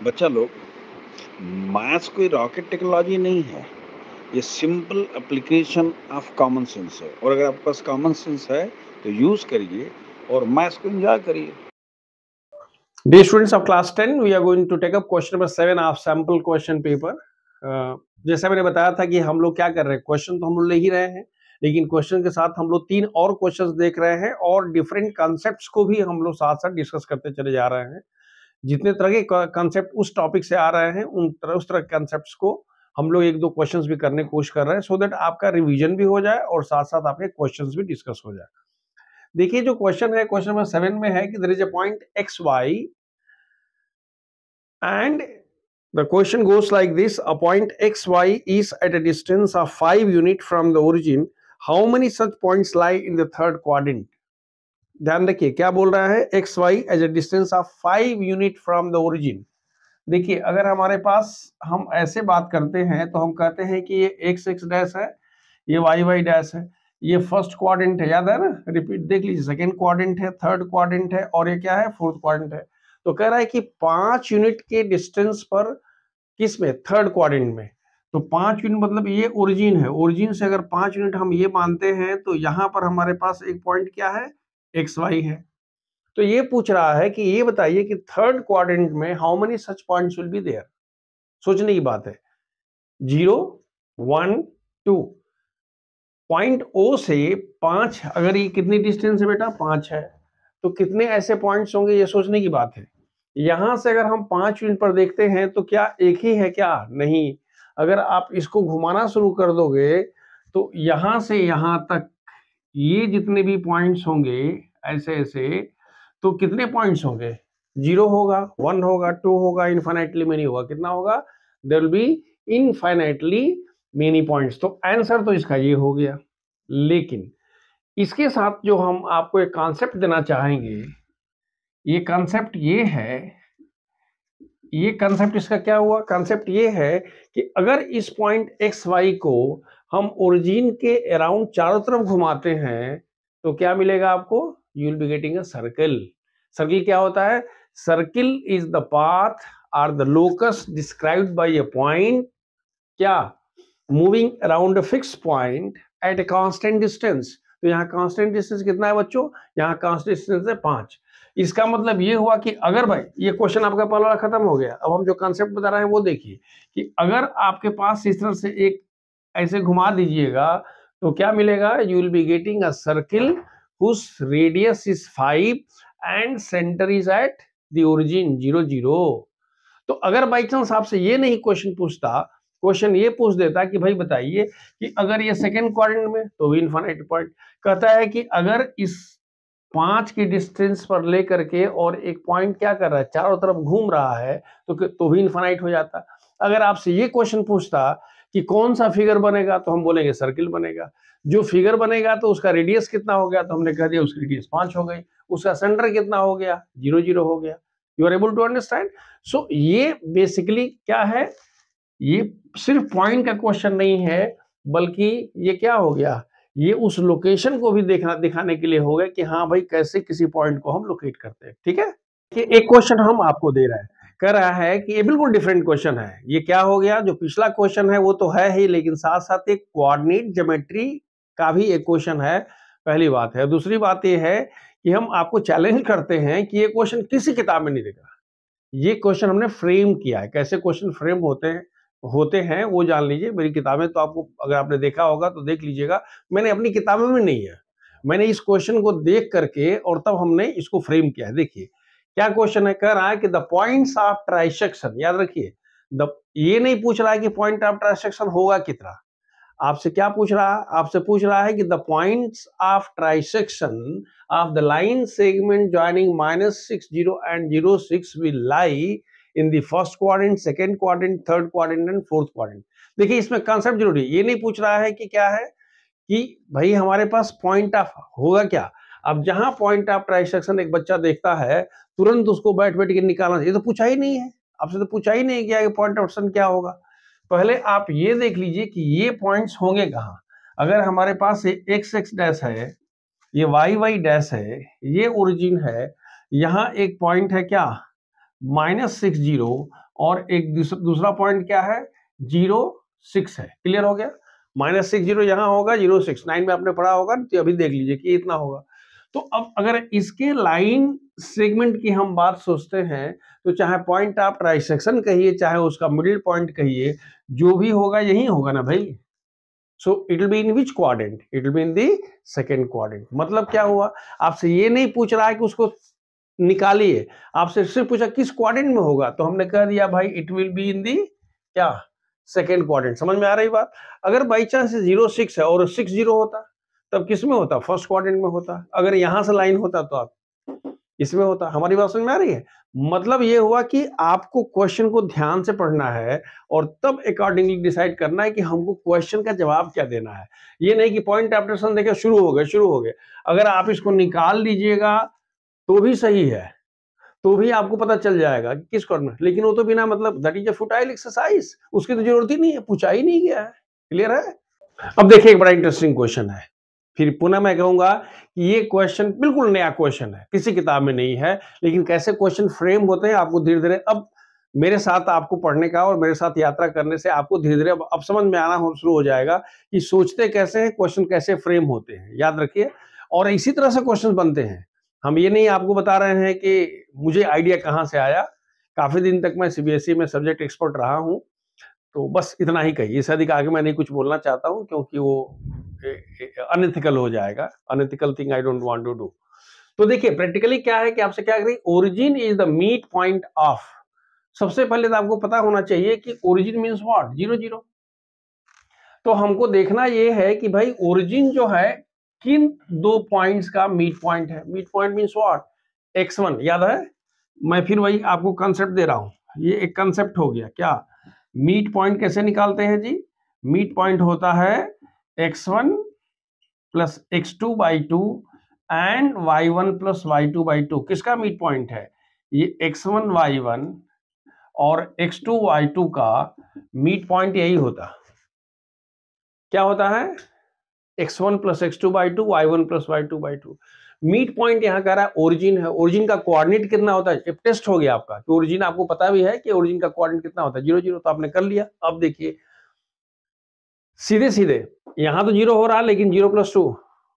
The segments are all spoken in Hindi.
बच्चा लोग, मैथ्स कोई रॉकेट टेक्नोलॉजी नहीं है। ये simple application of common sense है, और अगर आपके पास कॉमन सेंस है तो यूज करिए और मैथ्स को एंजॉय करिए। Dear students of class 10, we are going to take up question number 7 of sample question paper. जैसा मैंने बताया था कि हम लोग क्या कर रहे हैं, क्वेश्चन तो हम लोग ले ही रहे हैं, लेकिन क्वेश्चन के साथ हम लोग 3 और क्वेश्चंस देख रहे हैं और डिफरेंट कॉन्सेप्ट्स को भी हम लोग साथ साथ डिस्कस करते चले जा रहे हैं। जितने तरह के कॉन्सेप्ट उस टॉपिक से आ रहे हैं उस तरह के कॉन्सेप्ट्स को हम लोग एक दो क्वेश्चंस भी करने की कोशिश कर रहे हैं, सो दैट आपका रिवीजन भी हो जाए और साथ साथ आपके क्वेश्चंस भी डिस्कस हो जाए। देखिए, जो क्वेश्चन है, क्वेश्चन नंबर 7 में है कि there is a point X Y and the question goes like this: a point xy is at a distance of 5 unit from the origin. How many such points lie in the third quadrant? ध्यान रखिए क्या बोल रहा है, X Y as a distance of 5 unit from the origin. देखिए, अगर हमारे पास हम ऐसे बात करते हैं तो हम कहते हैं कि ये एक्स एक्स डैश है, ये वाई वाई डैश है, ये फर्स्ट क्वाड्रेंट है, याद है ना, रिपीट देख लीजिए, सेकेंड क्वाड्रेंट है, थर्ड क्वाड्रेंट है, और ये क्या है, फोर्थ क्वाड्रेंट है। तो कह रहा है कि 5 यूनिट के डिस्टेंस पर, किस में, थर्ड क्वाड्रेंट में। तो 5 यूनिट मतलब ये ओरिजिन है, ओरिजिन से अगर 5 यूनिट हम ये मानते हैं तो यहाँ पर हमारे पास एक पॉइंट क्या है, एक्स वाई है। तो ये पूछ रहा है कि ये बताइए कि थर्ड क्वाड्रेंट में how many such points will be there. सोचने की बात है, 0 1 2 पॉइंट ओ से 5, अगर ये कितनी डिस्टेंस है बेटा, 5 है, तो कितने ऐसे पॉइंट्स होंगे, ये सोचने की बात है। यहां से अगर हम 5 यूनिट पर देखते हैं तो क्या एक ही है, क्या नहीं। अगर आप इसको घुमाना शुरू कर दोगे तो यहां से यहां तक ये जितने भी पॉइंट्स होंगे ऐसे ऐसे, तो कितने पॉइंट्स होंगे, 0 होगा, 1 होगा, 2 होगा, इनफाइनाइटली मेनी होगा, कितना होगा, there will be infinitely many points. तो आंसर तो इसका ये हो गया। लेकिन इसके साथ जो हम आपको एक कॉन्सेप्ट देना चाहेंगे, ये कॉन्सेप्ट ये है, ये कॉन्सेप्ट इसका क्या हुआ, कॉन्सेप्ट ये है कि अगर इस पॉइंट एक्स वाई को हम ओरिजिन के अराउंड चारों तरफ घुमाते हैं तो क्या मिलेगा आपको, you will be getting a circle. Circle क्या होता है, circle is the path or the locus described by a point, क्या, moving around a fix point at a constant distance. तो यहाँ कांस्टेंट डिस्टेंस कितना है बच्चों, यहाँ कांस्टेंट डिस्टेंस है 5। इसका मतलब ये हुआ कि अगर भाई, ये क्वेश्चन आपका पहला खत्म हो गया, अब हम जो कांसेप्ट बता रहे हैं वो देखिए कि अगर आपके पास इस तरह से एक ऐसे घुमा दीजिएगा तो क्या मिलेगा, you will be getting a circle whose radius is 5 and center is at the origin 0 0। तो अगर बाई चांस आपसे ये नहीं क्वेश्चन पूछता, क्वेश्चन ये पूछ देता कि भाई बताइए कि अगर ये सेकेंड क्वाड्रेंट में, तो भी इनफाइनाइट पॉइंट। कहता है कि अगर इस 5 की डिस्टेंस पर लेकर के और एक पॉइंट क्या कर रहा है, चारों तरफ घूम रहा है, तो भी इनफाइनाइट हो जाता। अगर आपसे ये क्वेश्चन पूछता कि कौन सा फिगर बनेगा, तो हम बोलेंगे सर्किल बनेगा। जो फिगर बनेगा तो उसका रेडियस कितना हो गया, तो हमने कह दिया उसकी रेडियस 5 हो गई। उसका सेंटर कितना हो गया, 0 0 हो गया। You are able to understand. So ये बेसिकली क्या है, ये सिर्फ पॉइंट का क्वेश्चन नहीं है, बल्कि ये क्या हो गया, ये उस लोकेशन को भी दिखाने के लिए हो गया कि हाँ भाई कैसे किसी पॉइंट को हम लोकेट करते हैं। ठीक है, कि एक क्वेश्चन हम आपको दे रहा है, कह रहा है कि ये बिल्कुल डिफरेंट क्वेश्चन है। ये क्या हो गया, जो पिछला क्वेश्चन है वो तो है ही, लेकिन साथ साथ एक कोऑर्डिनेट ज्योमेट्री का भी एक क्वेश्चन है। पहली बात है। दूसरी बात ये है कि हम आपको चैलेंज करते हैं कि ये क्वेश्चन किसी किताब में नहीं दिखा, ये क्वेश्चन हमने फ्रेम किया है। कैसे क्वेश्चन फ्रेम होते हैं वो जान लीजिए। मेरी किताबें तो आपको, अगर आपने देखा होगा तो देख लीजिएगा, मैंने अपनी किताबों में नहीं है, मैंने इस क्वेश्चन को देख करके और तब हमने इसको फ्रेम किया है। देखिए क्या क्वेश्चन है, कह रहा है कि द पॉइंट्स ऑफ ट्राइसेक्शन, याद रखिए, ये नहीं पूछ रहा है कि पॉइंट ऑफ ट्राइसेक्शन होगा कितना। आपसे क्या पूछ रहा है, आपसे पूछ रहा है कि the points of trisection of the line segment joining -6 0 and 0 6 will lie in the first quadrant, second quadrant, third quadrant and fourth quadrant. देखिए इसमें कॉन्सेप्ट जरूरी है, ये नहीं पूछ रहा है कि क्या है कि भाई हमारे पास पॉइंट ऑफ होगा क्या। अब जहां पॉइंट ऑफ ट्राइसेक्शन एक बच्चा देखता है, तुरंत उसको बैठ बैठ के निकालना, ये तो पूछा ही नहीं है, आपसे तो पूछा ही नहीं गया कि पॉइंट ऑफ ट्राइसेक्शन क्या होगा। पहले आप ये देख लीजिए कि ये पॉइंट्स होंगे कहां। अगर हमारे पास एक्स एक्स डैश है, ये वाई वाई डैश है, ये ओरिजिन है, यहाँ एक पॉइंट है क्या, -6 0, और एक दूसरा पॉइंट क्या है, 0.6 है। क्लियर हो गया, -60 यहाँ होगा, 0.6 9 में आपने पढ़ा होगा, तो अभी देख लीजिए कि इतना होगा। तो अब अगर इसके लाइन सेगमेंट की हम बात सोचते हैं, तो चाहे पॉइंट आप ट्राइसेक्शन कहिए, चाहे उसका मिडिल पॉइंट कहिए, जो भी होगा यही होगा ना भाई। So it will be in which quadrant, it will be in the second quadrant. मतलब क्या हुआ, आपसे ये नहीं पूछ रहा है कि उसको निकालिए, आपसे सिर्फ पूछा किस क्वाड्रेंट में होगा, तो हमने कह दिया भाई इट विल बी इन दी क्या, सेकेंड क्वाड्रेंट। समझ में आ रही बात। अगर बाई चांस 0.6 है और 60 होता, तब किस में होता, फर्स्ट क्वाड्रेंट में होता। अगर यहां से लाइन होता तो आप इसमें होता। हमारी बात समझ में आ रही है। मतलब ये हुआ कि आपको क्वेश्चन को ध्यान से पढ़ना है और तब अकॉर्डिंगली डिसाइड करना है कि हमको क्वेश्चन का जवाब क्या देना है। ये नहीं कि पॉइंट ऑपरेशन देखे शुरू हो गए। अगर आप इसको निकाल लीजिएगा तो भी सही है, तो भी आपको पता चल जाएगा कि किस कॉर्नर, लेकिन वो तो बिना मतलब that is a futile exercise, उसकी तो जरूरत ही नहीं है, पूछा ही नहीं गया है। क्लियर है। अब देखिए एक बड़ा इंटरेस्टिंग क्वेश्चन है, फिर पुनः मैं कहूंगा कि ये क्वेश्चन बिल्कुल नया क्वेश्चन है, किसी किताब में नहीं है, लेकिन कैसे क्वेश्चन फ्रेम होते हैं आपको धीरे धीरे अब मेरे साथ आपको पढ़ने का और मेरे साथ यात्रा करने से आपको धीरे धीरे अब समझ में आना शुरू हो जाएगा कि सोचते कैसे हैं, क्वेश्चन कैसे फ्रेम होते हैं, याद रखिए। और इसी तरह से क्वेश्चन बनते हैं। हम ये नहीं आपको बता रहे हैं कि मुझे आइडिया कहाँ से आया, काफी दिन तक मैं सीबीएसई में सब्जेक्ट एक्सपर्ट रहा हूँ, तो बस इतना ही कहिए, इससे अधिक आगे मैं नहीं कुछ बोलना चाहता हूँ, क्योंकि वो अनएथिकल हो जाएगा, unethical thing I don't want to do. तो देखिए प्रैक्टिकली क्या है कि आपसे क्या करें, origin is the meet point of. सबसे पहले तो आपको पता होना चाहिए कि ओरिजिन मींस व्हाट, 0 तो हमको देखना ये है कि भाई ओरिजिन जो है किन दो पॉइंट्स का मीट पॉइंट है। Meet point means what, x1, याद है। मैं फिर वही आपको कंसेप्ट दे रहा हूं, ये एक कंसेप्ट हो गया क्या। मीट पॉइंट कैसे निकालते हैं जी, मीट पॉइंट होता है x1 plus x2/2 and y1 plus y2/2। किसका मीट पॉइंट है, ये x1 y1 और x2 y2 का मीट पॉइंट यही होता। क्या होता है, x1 plus x2/2 y1 plus y2/2। Meet point यहां कह रहा है ओरिजिन है। ओरिजिन का कोऑर्डिनेट कितना होता है, टेस्ट हो गया आपका कि ओरिजिन आपको पता भी है कि ओरिजिन का कोऑर्डिनेट कितना होता है, 0 तो आपने कर लिया। अब देखिए सीधे सीधे यहां तो 0 हो रहा है, लेकिन 0 + 2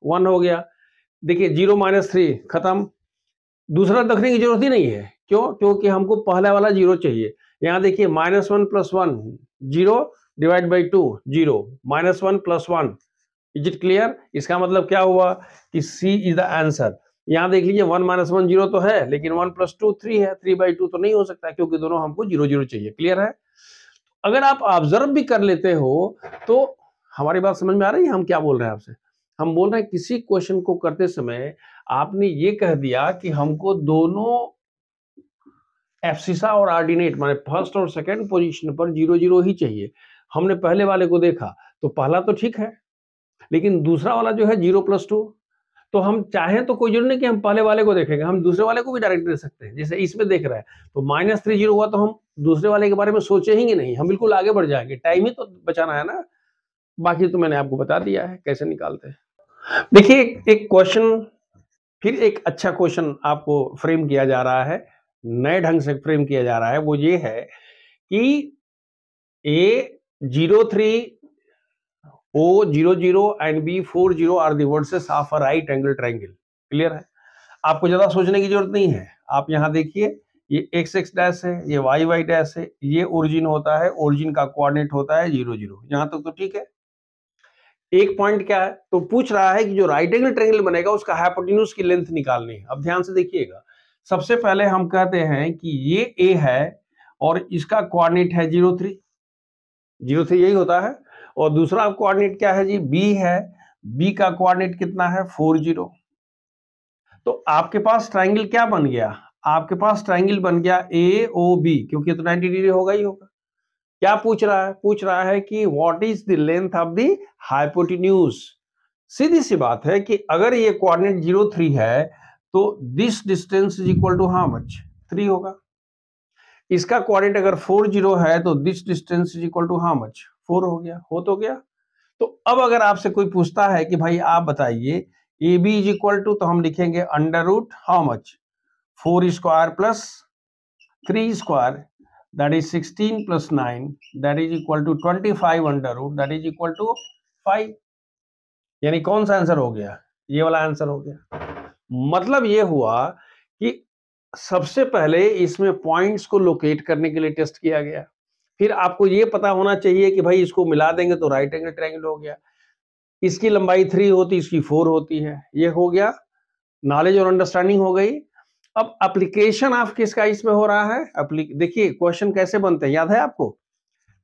1 हो गया। देखिए 0 - 3 खत्म, दूसरा रखने की जरूरत ही नहीं है। क्यों, क्योंकि हमको पहला वाला 0 चाहिए। यहां देखिए -1 + 1 0 /2 0 -1 + 1। Is it clear. इसका मतलब क्या हुआ कि सी इज द आंसर। यहां देख लीजिए 1 - 1 0 तो है, लेकिन 1 + 2 3 है, 3/2 तो नहीं हो सकता, क्योंकि दोनों हमको 0 चाहिए। क्लियर है। अगर आप ऑब्जर्व भी कर लेते हो तो हमारी बात समझ में आ रही है, हम क्या बोल रहे हैं आपसे। हम बोल रहे हैं किसी क्वेश्चन को करते समय आपने ये कह दिया कि हमको दोनों एब्सिसा और ऑर्डिनेट माने फर्स्ट और सेकंड पोजीशन पर 0 ही चाहिए। हमने पहले वाले को देखा तो पहला तो ठीक है, लेकिन दूसरा वाला जो है 0 + 2, तो हम चाहें तो कोई जरूरी नहीं कि हम पहले वाले को देखेंगे, हम दूसरे वाले को भी डायरेक्ट दे सकते हैं। जैसे इसमें देख रहे हैं तो -3 0 हुआ, तो हम दूसरे वाले के बारे में सोचेंगे नहीं, हम बिल्कुल आगे बढ़ जाएंगे, टाइम ही तो बचाना है ना। बाकी तो मैंने आपको बता दिया है कैसे निकालते हैं। देखिए एक क्वेश्चन, फिर एक अच्छा क्वेश्चन आपको फ्रेम किया जा रहा है, नए ढंग से फ्रेम किया जा रहा है। वो ये है कि A03 O00 and B40 are the verses of a right angle triangle। Clear है। आपको ज्यादा सोचने की जरूरत नहीं है। आप यहां देखिए ये x डैश है, ये y डैश है, ये ओरिजिन होता है, ओरिजिन का कोऑर्डिनेट होता है 0 यहां तक तो ठीक है। एक पॉइंट क्या है, तो पूछ रहा है कि जो राइट एंगल ट्रायंगल बनेगा उसका हाइपोटेन्यूज की लेंथ निकालनी है। अब ध्यान से देखिएगा, सबसे पहले हम कहते हैं कि ये a है और इसका कोऑर्डिनेट है 0 3 यही होता है। और दूसरा कोऑर्डिनेट क्या है जी, b है, b का कोऑर्डिनेट कितना है 40। तो आपके पास ट्रायंगल क्या बन गया, आपके पास ट्रायंगल बन गया AOB, क्योंकि तो 90 डिग्री होगा ही होगा। क्या पूछ रहा है, पूछ रहा है कि what is the length of the hypotenuse. सीधी सी बात है कि अगर ये कोऑर्डिनेट 0 3 है तो this distance is equal to how much, 3 होगा। इसका कोऑर्डिनेट अगर 40 है तो this distance is equal to how much, 4 हो गया, हो तो गया। तो अब अगर आपसे कोई पूछता है कि भाई आप बताइए AB इज इक्वल टू, तो हम लिखेंगे under root how much, 4² + 3² that is 16 plus 9 that is equal to 25 under root that is equal to 5। यानी कौन सा आंसर हो गया? ये वाला आंसर हो गया। मतलब ये हुआ कि सबसे पहले इसमें पॉइंट्स को लोकेट करने के लिए टेस्ट किया गया, फिर आपको ये पता होना चाहिए कि भाई इसको मिला देंगे तो राइट एंगल ट्रायंगल हो गया, इसकी लंबाई 3 होती, इसकी 4 होती है, ये हो गया, नॉलेज और अंडरस्टैंडिंग हो गई। अब एप्लीकेशन ऑफ किसका इसमें हो रहा है? देखिए क्वेश्चन कैसे बनते हैं, याद है आपको?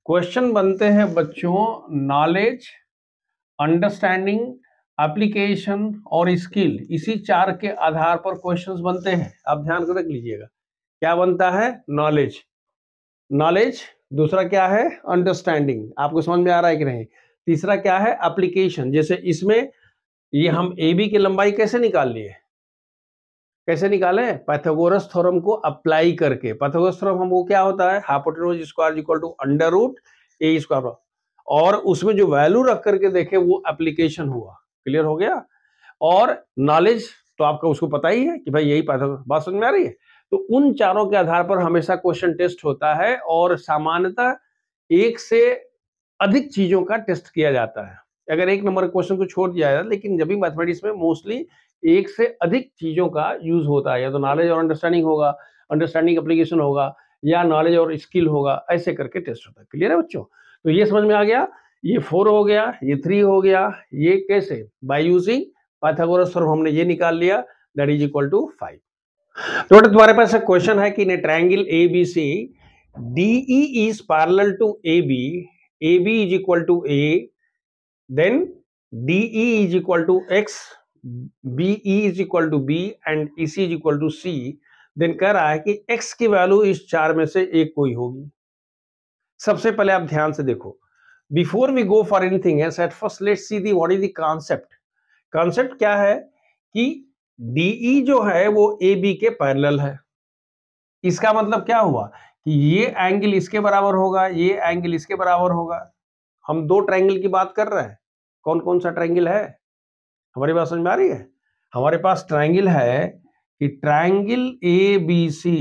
क्वेश्चन बनते हैं बच्चों नॉलेज, अंडरस्टैंडिंग, एप्लीकेशन और स्किल, इसी 4 के आधार पर क्वेश्चंस बनते हैं। आप ध्यान कर रख लीजिएगा, क्या बनता है? नॉलेज, नॉलेज, दूसरा क्या है? अंडरस्टैंडिंग, आपको समझ में आ रहा है कि नहीं? तीसरा क्या है? एप्लीकेशन। जैसे इसमें ये हम ए बी की लंबाई कैसे निकाल लिए? कैसे निकाले? पाइथागोरस थ्योरम को अप्लाई करके। पाइथागोरस थ्योरम हमको क्या होता है? Hypotenuse square equal to under root A square, और उसमें जो वैल्यू रख करके देखे वो एप्लीकेशन हुआ। क्लियर हो गया? और नॉलेज तो आपका उसको पता ही है कि भाई यही पाइथागोरस, बात समझ में आ रही है? तो उन चारों के आधार पर हमेशा क्वेश्चन टेस्ट होता है, और सामान्यतः 1 से अधिक चीजों का टेस्ट किया जाता है। अगर 1 नंबर क्वेश्चन को छोड़ दिया जाए, लेकिन जब भी मैथमेटिक्स में मोस्टली 1 से अधिक चीजों का यूज होता है, या तो नॉलेज और अंडरस्टैंडिंग होगा, अंडरस्टैंडिंग एप्लीकेशन होगा, या नॉलेज और स्किल होगा, ऐसे करके टेस्ट होता है। क्लियर है बच्चों? तो ये समझ में आ गया, ये 4 हो गया, ये 3 हो गया, ये कैसे? बाय यूजिंग पाइथागोरस थ्योरम हमने ये निकाल लिया, दैट इज इक्वल टू 5। तो तुम्हारे पास एक क्वेश्चन है कि in a triangle ABC DE is parallel to AB is equal to A, then DE is equal to X, BE is equal to B and EC is equal to C, then कह रहा है कि X की वैल्यू इस 4 में से एक कोई होगी। सबसे पहले आप ध्यान से देखो, before we go for anything else, at first let's see the what is the concept. Concept क्या है कि DE जो है वो AB के पैरेलल है। इसका मतलब क्या हुआ कि ये एंगल इसके बराबर होगा, ये एंगल इसके बराबर होगा। हम 2 ट्रायंगल की बात कर रहे हैं, कौन कौन सा ट्रायंगल है? हमारी बात समझ में आ रही है? हमारे पास ट्रायंगल है कि triangle ABC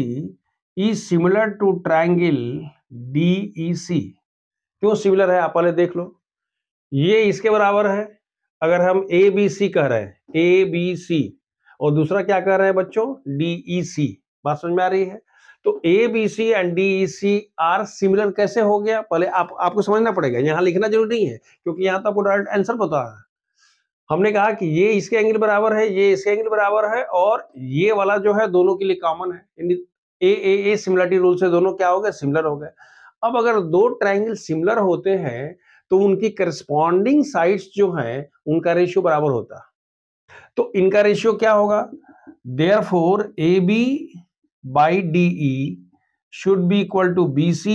is similar to triangle DEC। क्यों सिमिलर है आप पहले देख लो, ये इसके बराबर है। अगर हम ABC कह रहे हैं, ABC, और दूसरा क्या कह रहे हैं बच्चों? DEC। बात समझ में आ रही है? तो ABC and DEC are similar कैसे हो गया? पहले आपको समझना पड़ेगा, यहाँ लिखना जरूरी नहीं है, क्योंकि यहाँ तो आपको डायरेक्ट आंसर पता है। हमने कहा कि ये इसके एंगल बराबर है, ये इसके एंगल बराबर है, और ये वाला जो है दोनों के लिए कॉमन है। ए सिमिलरिटी रूल से दोनों क्या हो गए? सिमिलर हो गए। अब अगर 2 ट्रायंगल सिमिलर होते हैं तो उनकी करस्पॉन्डिंग साइड्स जो हैं उनका रेशियो बराबर होता है। तो इनका रेशियो क्या होगा? Therefore AB by DE should be equal to BC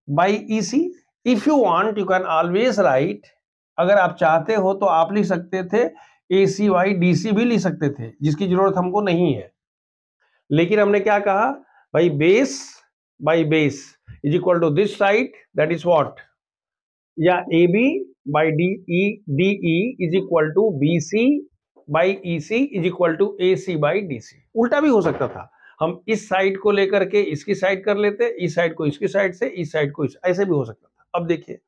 by EC. If you want, you can always write, अगर आप चाहते हो तो आप लिख सकते थे AC by DC भी लिख सकते थे, जिसकी जरूरत हमको नहीं है। लेकिन हमने क्या कहा भाई, base by base is equal to this side, that is what, या AB by DE is equal to BC by EC is equal to AC by DC। उल्टा भी हो सकता था, हम इस साइड को लेकर के इसकी साइड कर लेते, इस साइड को इसकी साइड से, इस साइड को ऐसे भी हो सकता था। अब देखिए,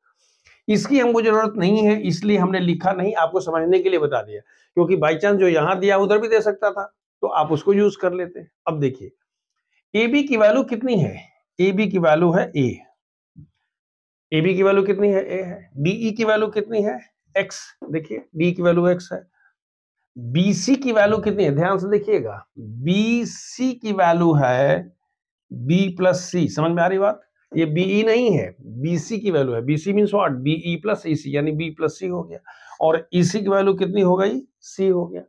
इसकी हमको जरूरत नहीं है, इसलिए हमने लिखा नहीं, आपको समझने के लिए बता दिया, क्योंकि बाई चांस जो यहां दिया उधर भी दे सकता था, तो आप उसको यूज कर लेते। अब देखिए, AB की वैल्यू कितनी है? AB की वैल्यू है A। AB की वैल्यू कितनी है? A है। DE की वैल्यू कितनी है? X। देखिए D की वैल्यू X है। BC की वैल्यू कितनी है? ध्यान से देखिएगा, BC की वैल्यू है B प्लस C। समझ में आ रही बात? ये BE नहीं है, BC की वैल्यू है। BC means what? BE plus EC, यानी B प्लस C हो गया। और EC की वैल्यू कितनी हो गई? C हो गया।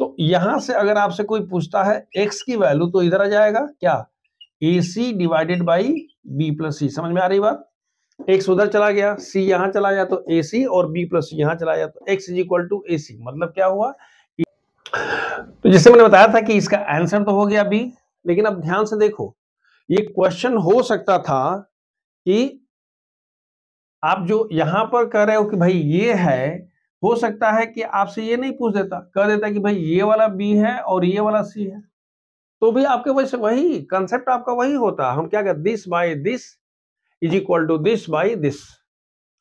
तो यहां से अगर आपसे कोई पूछता है X की वैल्यू, तो इधर आ जाएगा क्या? AC divided by B plus C। समझ में आ रही बात? X उधर चला गया, C यहां चला गया, तो AC, और B प्लस C यहां चला गया, तो X is equal to AC। मतलब क्या हुआ? तो जैसे मैंने बताया था कि इसका आंसर तो हो गया B, लेकिन अब ध्यान से देखो, ये क्वेश्चन हो सकता था कि आप जो यहां पर कह रहे हो कि भाई ये है, हो सकता है कि आपसे ये नहीं पूछ देता, कह देता कि भाई ये वाला B है और ये वाला C है। तो भी आपके वैसे वही कंसेप्ट आपका वही होता है। हम क्या कहते, this by this is equal to this by this,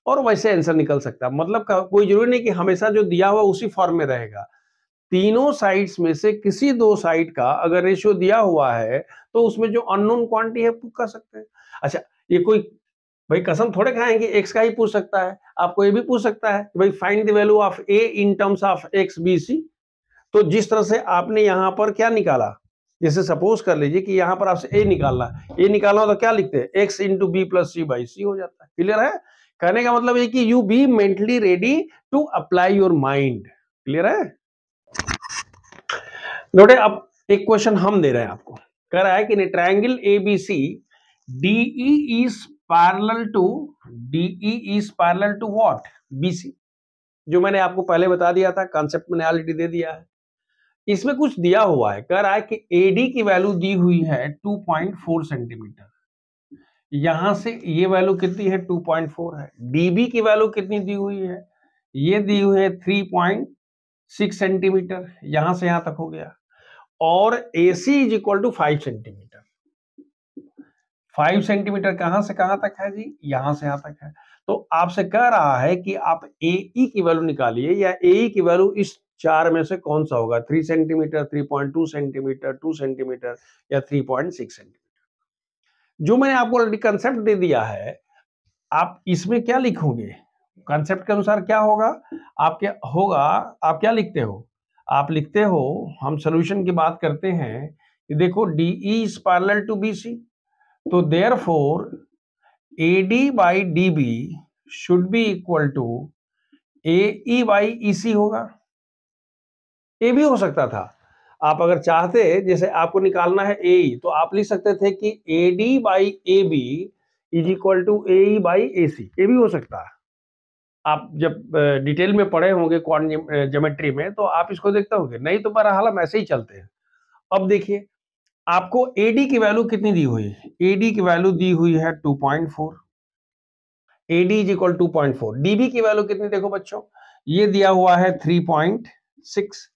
और वैसे आंसर निकल सकता है। मतलब कोई जरूरी नहीं कि हमेशा जो दिया हुआ उसी फॉर्म में रहेगा। तीनों साइड्स में से किसी दो साइड का अगर रेशियो दिया हुआ है तो उसमें जो अननोन क्वांटिटी है पुट कर सकते हैं। अच्छा, ये कोई भाई कसम थोड़े खाएंगे, एक्स का ही पूछ सकता है, आपको ये भी पूछ सकता है भाई find the value of A in terms of X B C. तो जिस तरह से आपने यहाँ पर क्या निकाला, जैसे सपोज कर लीजिए कि यहाँ पर आपसे ए निकालना, ए निकालना तो क्या लिखते हैं, x into b plus c by c हो जाता है। क्लियर है? कहने का मतलब है कि you be mentally ready to apply your mind. Clear है? नोटे, अब एक क्वेश्चन हम दे रहे हैं आपको, कह रहा है कि triangle ABC DE is parallel to what, BC. जो मैंने आपको पहले बता दिया था, कॉन्सेप्ट मैंने ऑलरेडी दे दिया है। इसमें कुछ दिया हुआ है, कह रहा है कि एडी की वैल्यू दी हुई है 2.4 सेंटीमीटर, यहां से ये वैल्यू कितनी है 2.4 है। डीबी की वैल्यू कितनी दी हुई है, ये दी हुई है 3.6 सेंटीमीटर, यहां से यहां तक हो गया। और AC is equal to 5 centimetre. 5 centimetre कहां से कहां तक है जी, यहां से यहां तक है। तो आपसे कह रहा है कि आप AE की वैल्यू निकालिए, या AE की वैल्यू इस चार में से कौन सा होगा, 3 सेंटीमीटर, 3.2 सेंटीमीटर, 2 सेंटीमीटर या 3.6 सेंटीमीटर। जो मैंने आपको ऑलरेडी कंसेप्ट दे दिया है, आप इसमें क्या लिखोगे, कंसेप्ट के अनुसार क्या होगा, आप क्या होगा, आप क्या लिखते हो, आप लिखते हो, हम सोल्यूशन की बात करते हैं कि देखो DE is parallel to BC, तो therefore AD by DB should be equal to AE by EC होगा। ये भी हो सकता था, आप अगर चाहते, जैसे आपको निकालना है AE, तो आप लिख सकते थे कि AD by AB is equal to AE by AC। ये भी हो सकता है, आप जब डिटेल में पढ़े होंगे क्वांटम ज्योमेट्री में तो आप इसको देखते होंगे, नहीं तो बहरहाल हम ऐसे ही चलते हैं। अब देखिए, आपको AD की वैल्यू कितनी दी हुई है, AD की वैल्यू दी हुई है 2.4, AD इज इक्वल 2.4। DB की वैल्यू कितनी देखो बच्चों, ये दिया हुआ है 3.6।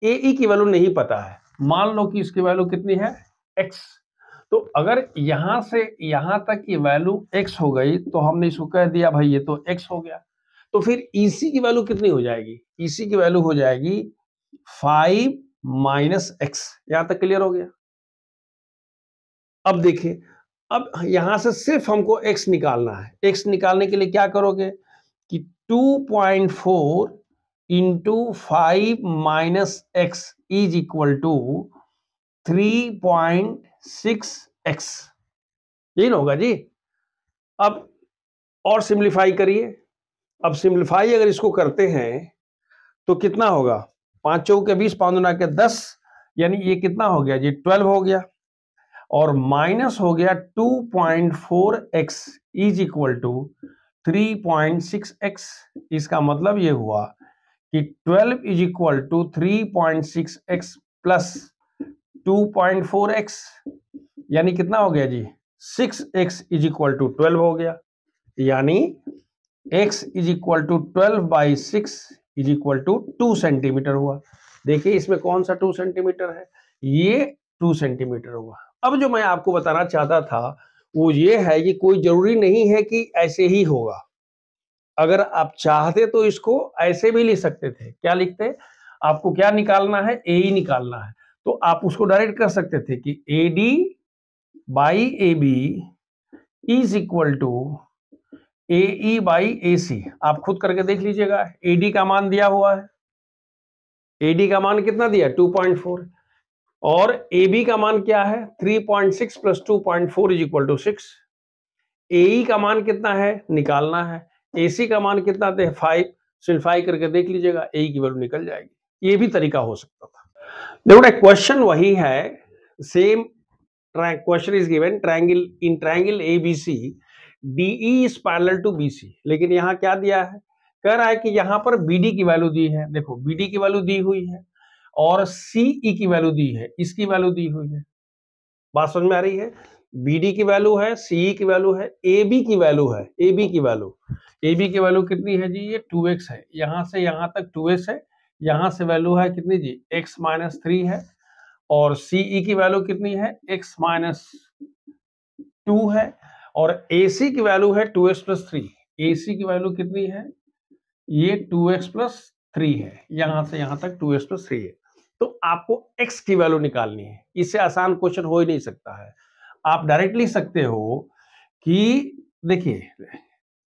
AE की वैल्यू नहीं पता है, मान लो कि इसकी वैल्यू कितनी है x। तो अगर यहां से यहां तक की वैल्यू x हो गई तो हमने इसको कह दिया भाई ये तो x हो गया। तो फिर EC की वैल्यू कितनी हो जाएगी, EC की वैल्यू हो जाएगी 5 माइनस x। यहां तक क्लियर हो गया? अब देखिए, अब यहां से सिर्फ हमको x निकालना है। x निकालने के लिए क्या करोगे कि 2.4 into 5 minus x is equal to 3.6x, यही ना होगा जी। अब और सिंप्लीफाई करिए। अब सिंप्लीफाई अगर इसको करते हैं तो कितना होगा, 5 चौक के 20, 5 दूना के 10, यानी ये कितना हो गया जी 12 हो गया, और माइनस हो गया 2.4x is equal to 3.6x। इसका मतलब ये हुआ कि 12 is equal to 3.6x plus 2.4x, यानी कितना हो गया जी 6x इज इक्वल टू 12 हो गया, यानी x is equal to 12 by 6 is equal to 2 centimetre हुआ। देखिए इसमें कौन सा 2 सेंटीमीटर है, ये 2 सेंटीमीटर हुआ। अब जो मैं आपको बताना चाहता था वो ये है कि कोई जरूरी नहीं है कि ऐसे ही होगा, अगर आप चाहते तो इसको ऐसे भी लिख सकते थे। क्या लिखते, आपको क्या निकालना है, AE निकालना है, तो आप उसको डायरेक्ट कर सकते थे कि AD by AB is equal to AE by AC। आप खुद करके देख लीजिएगा, AD का मान दिया हुआ है, AD का मान कितना दिया 2.4, और AB का मान क्या है 3.6 plus 2.4 is equal to 6। AE का मान कितना है निकालना है, AC का मान कितना थे 5, सिंप्लीफाई करके देख लीजिएगा, AE की वैल्यू निकल जाएगी। ये भी तरीका हो सकता था। देखो क्वेश्चन वही है, same question is given, triangle in triangle ABC DE is parallel to BC, लेकिन यहाँ क्या दिया है, कह रहा है कि यहाँ पर BD की वैल्यू दी है, देखो BD की वैल्यू दी हुई है और CE की वैल्यू दी है, इसकी वैल्यू दी हुई है। बात समझ में आ रही है, BD की वैल्यू है, CE की वैल्यू है, AB की वैल्यू है, AB की वैल्यू कितनी है जी, ये 2x है, यहां से यहां तक 2x है, यहां से वैल्यू है कितनी जी x माइनस 3 है, और सीई की वैल्यू कितनी है, x माइनस 2 है, और AC की वैल्यू है 2x प्लस 3। AC की वैल्यू कितनी है, ये 2x प्लस 3 है, यहां से यहां तक 2x प्लस 3 है। तो आपको x की वैल्यू निकालनी है, इससे आसान क्वेश्चन हो ही नहीं सकता है। आप डायरेक्ट लिख सकते हो कि देखिए,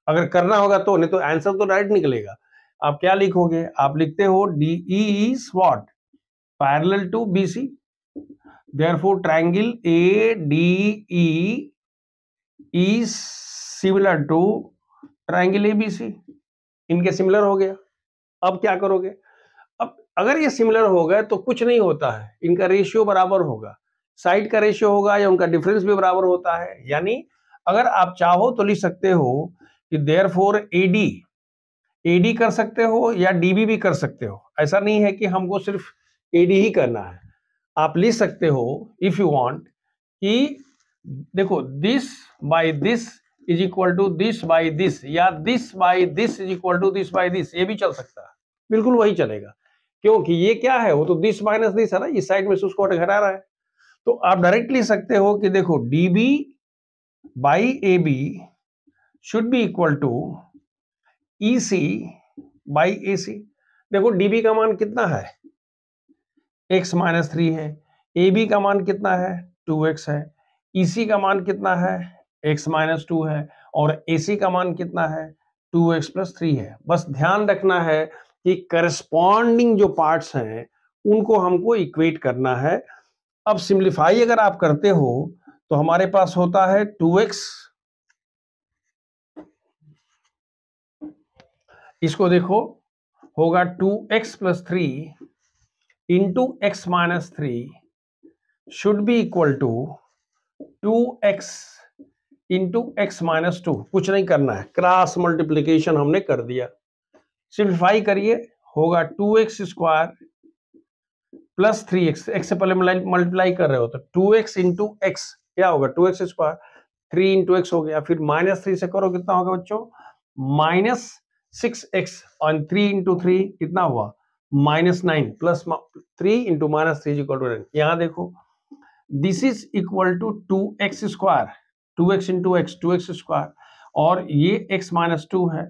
अगर करना होगा तो, नहीं तो आंसर तो डायरेक्ट निकलेगा। आप क्या लिखोगे, आप लिखते हो DE is what, parallel to BC, therefore triangle ADE is similar to triangle ABC। इनके सिमिलर हो गया। अब क्या करोगे, अब अगर ये सिमिलर हो गए तो कुछ नहीं होता है, इनका रेशियो बराबर होगा, साइड का रेशियो होगा या उनका डिफरेंस भी बराबर होता है। यानी अगर आप चाहो तो लिख सकते हो कि देयरफॉर AD कर सकते हो या DB भी कर सकते हो, ऐसा नहीं है कि हमको सिर्फ AD ही करना है। आप लिख सकते हो इफ यू वांट कि देखो this by this is equal to this by this, या this by this is equal to this by this, ये भी चल सकता है, बिल्कुल वही चलेगा, क्योंकि ये क्या है, वो तो दिस माइनस दिस है ना, इस साइड में से उसको घटा रहा है। तो आप डायरेक्ट लिख सकते हो कि देखो DB by AB should be equal to EC by AC। देखो DB का मान कितना है, x माइनस 3 है, AB का मान कितना है 2x है, EC का मान कितना है x माइनस 2 है, और AC का मान कितना है 2x प्लस 3 है। बस ध्यान रखना है कि करस्पॉन्डिंग जो पार्ट्स हैं उनको हमको इक्वेट करना है। अब सिंप्लीफाई अगर आप करते हो तो हमारे पास होता है 2x, इसको देखो होगा 2x plus 3 into x minus 3 should be equal to 2x into x minus 2। कुछ नहीं करना है, क्रॉस मल्टीप्लीकेशन हमने कर दिया। सिंप्लीफाई करिए, होगा 2x square plus 3x, x से पहले मल्टीप्लाई कर रहे हो तो 2x इंटू एक्स क्या होगा, 2x स्क्वायर, 3 इंटू एक्स हो गया, फिर माइनस 3 से करो कितना होगा बच्चों, माइनस 6x, और 3 इंटू 3 कितना हुआ minus 9, plus 3 into minus 3 equal to 9। यहां देखो this is equal to 2x square, 2x into x 2x square, और ये x माइनस 2 है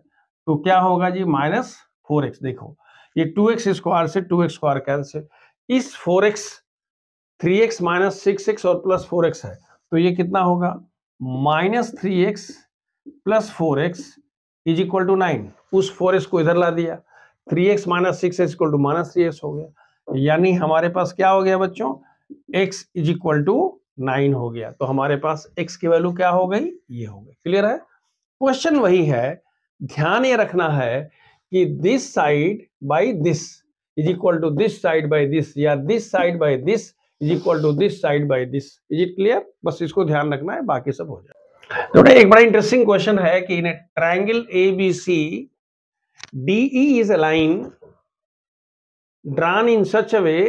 तो क्या होगा जी माइनस 4x। देखो ये 2x स्क्वायर से 2x स्क्वायर कैंसिल, इस 4x 3x माइनस 6x और प्लस 4x है तो ये कितना होगा minus 3x plus 4x is equal to 9। उस 4x को इधर ला दिया, 3x minus 6x equal to minus 3x हो गया, यानी हमारे पास क्या हो गया बच्चों, x इज इक्वल टू 9 हो गया। तो हमारे पास x की वैल्यू क्या हो गई, ये हो गई। क्लियर है, क्वेश्चन वही है, ध्यान ये रखना है कि this side by this is equal to this side by this, या this side by this is equal to this side by this. Is it clear, बस इसको ध्यान रखना है, बाकी सब हो जाए। तो एक बड़ा इंटरेस्टिंग क्वेश्चन है कि in triangle ABC DE is a line drawn in such a way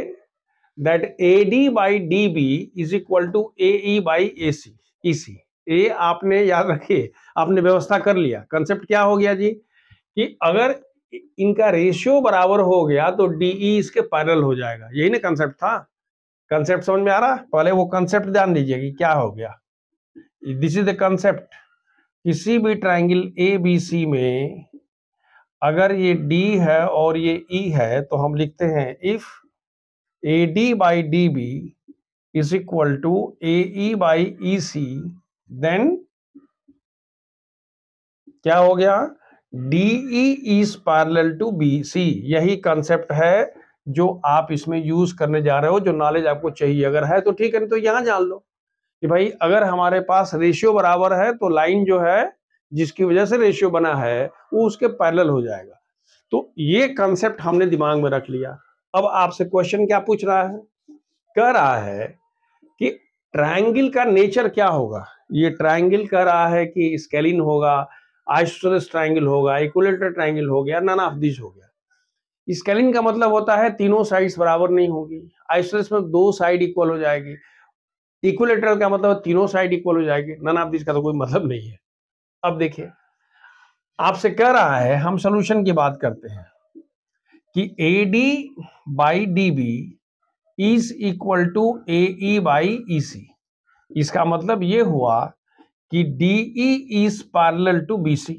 that AD by DB is equal to AE by AC EC। ये आपने याद रखिए, आपने व्यवस्था कर लिया। कंसेप्ट क्या हो गया जी कि अगर इनका रेशियो बराबर हो गया तो DE इसके पैरेलल हो जाएगा, यही ना कंसेप्ट था। कंसेप्ट समझ में आ रहा, पहले वो कंसेप्ट ध्यान दीजिए कि क्या हो गया। दिस इज द कंसेप्ट, किसी भी ट्रायंगल ABC में अगर ये D है और ये E है तो हम लिखते हैं if AD by DB is equal to AE by EC, then क्या हो गया, DE is parallel to BC। यही कंसेप्ट है जो आप इसमें यूज करने जा रहे हो, जो नॉलेज आपको चाहिए। अगर है तो ठीक है, नहीं तो यहां जान लो कि भाई अगर हमारे पास रेशियो बराबर है तो लाइन जो है जिसकी वजह से रेशियो बना है वो उसके पैरेलल हो जाएगा। तो ये कंसेप्ट हमने दिमाग में रख लिया। अब आपसे क्वेश्चन क्या पूछ रहा है, कह रहा है कि ट्रायंगल का नेचर क्या होगा। ये ट्रायंगल कह रहा है कि स्केलिन होगा, आइसोसेलेस ट्रायंगल होगा, इक्विलेटरल ट्रायंगल हो गया, नन ऑफ दिस हो गया। स्केलिन का मतलब होता है तीनों साइड्स बराबर नहीं होगी, आइसोसेलेस में 2 साइड इक्वल हो जाएगी, इक्विलेटरल का मतलब तीनों साइड इक्वल हो जाएगी, नन ऑफ दिस का तो कोई मतलब नहीं है। अब देखिए आपसे कह रहा है, हम सोल्यूशन की बात करते हैं कि AD by DB is equal to AE by EC। इसका मतलब ये हुआ कि DE is parallel to BC।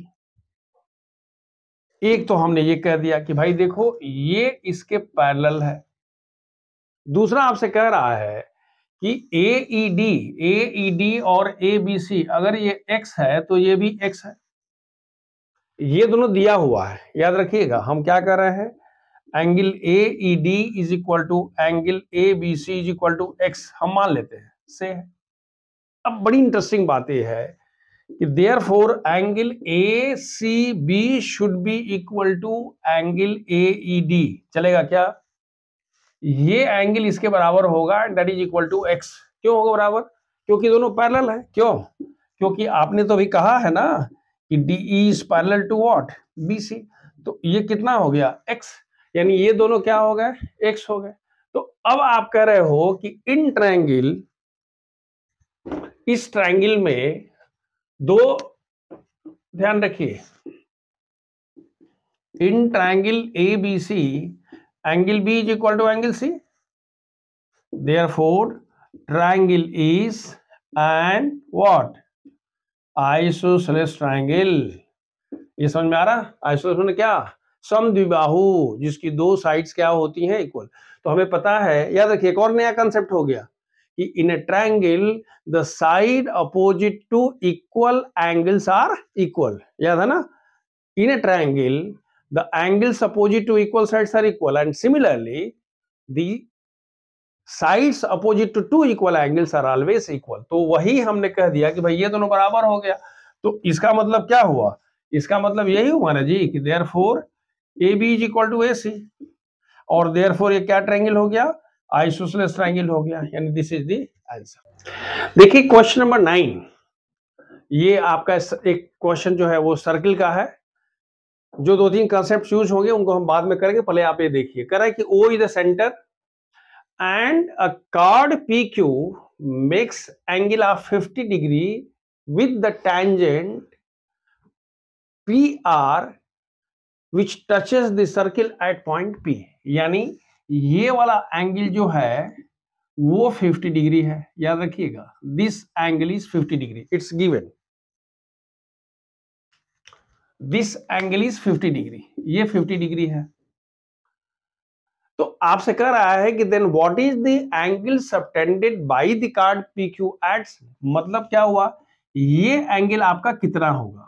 एक तो हमने ये कह दिया कि भाई देखो ये इसके पैरेलल है। दूसरा आपसे कह रहा है कि AED और ABC अगर ये X है तो ये भी X है। ये दोनों दिया हुआ है, याद रखिएगा। हम क्या कर रहे हैं, angle AED is equal to angle ABC is equal to X हम मान लेते हैं से है। अब बड़ी इंटरेस्टिंग बात यह है कि therefore angle ACB should be equal to angle AED। चलेगा क्या? ये एंगल इसके बराबर होगा, that is equal to X। क्यों होगा बराबर? क्योंकि दोनों पैरेलल है। क्यों? क्योंकि आपने तो अभी कहा है ना कि DE is parallel to what, BC। तो ये कितना हो गया? X। यानी ये दोनों क्या हो गए? X हो गए। तो अब आप कह रहे हो कि इन ट्रायंगल, इस ट्रायंगल में दो, ध्यान रखिए, in triangle ABC angle B is equal to angle C। Therefore triangle is an what, isosceles triangle. ये समझ में आ रहा? आइसोसेलेस में क्या? समद्विबाहु, जिसकी दो साइड्स क्या होती हैं? इक्वल। तो हमें पता है, याद रखिए, एक और नया कंसेप्ट हो गया कि in a triangle the side opposite to equal angles are equal. याद है ना? In a triangle the angles opposite to equal sides are equal and similarly the sides opposite to two equal angles are always equal. तो वही हमने कह दिया कि भाई ये दोनों बराबर हो गया। तो इसका मतलब क्या हुआ? इसका मतलब यही हुआ ना जी कि therefore AB is equal to AC, और देयरफॉर ये क्या ट्रायंगल हो गया? आइसोसेलेस ट्रायंगल हो गया। यानी दिस इज द आंसर। देखिए क्वेश्चन नंबर 9, ये आपका एक क्वेश्चन जो है वो सर्किल का है। जो दो तीन कंसेप्ट यूज होंगे उनको हम बाद में करेंगे, पहले आप ये देखिए। कह रहा है कि O is the centre and a chord PQ makes angle of 50 degree with the tangent PR which touches the circle at point P। यानी ये वाला एंगल जो है वो 50 डिग्री है। याद रखिएगा, this angle is 50 degree, it's given. This angle is 50 degree, ये 50 डिग्री है। तो आपसे कह रहा है कि then what is the angle subtended by the chord PQ at. मतलब क्या हुआ? ये एंगल आपका कितना होगा?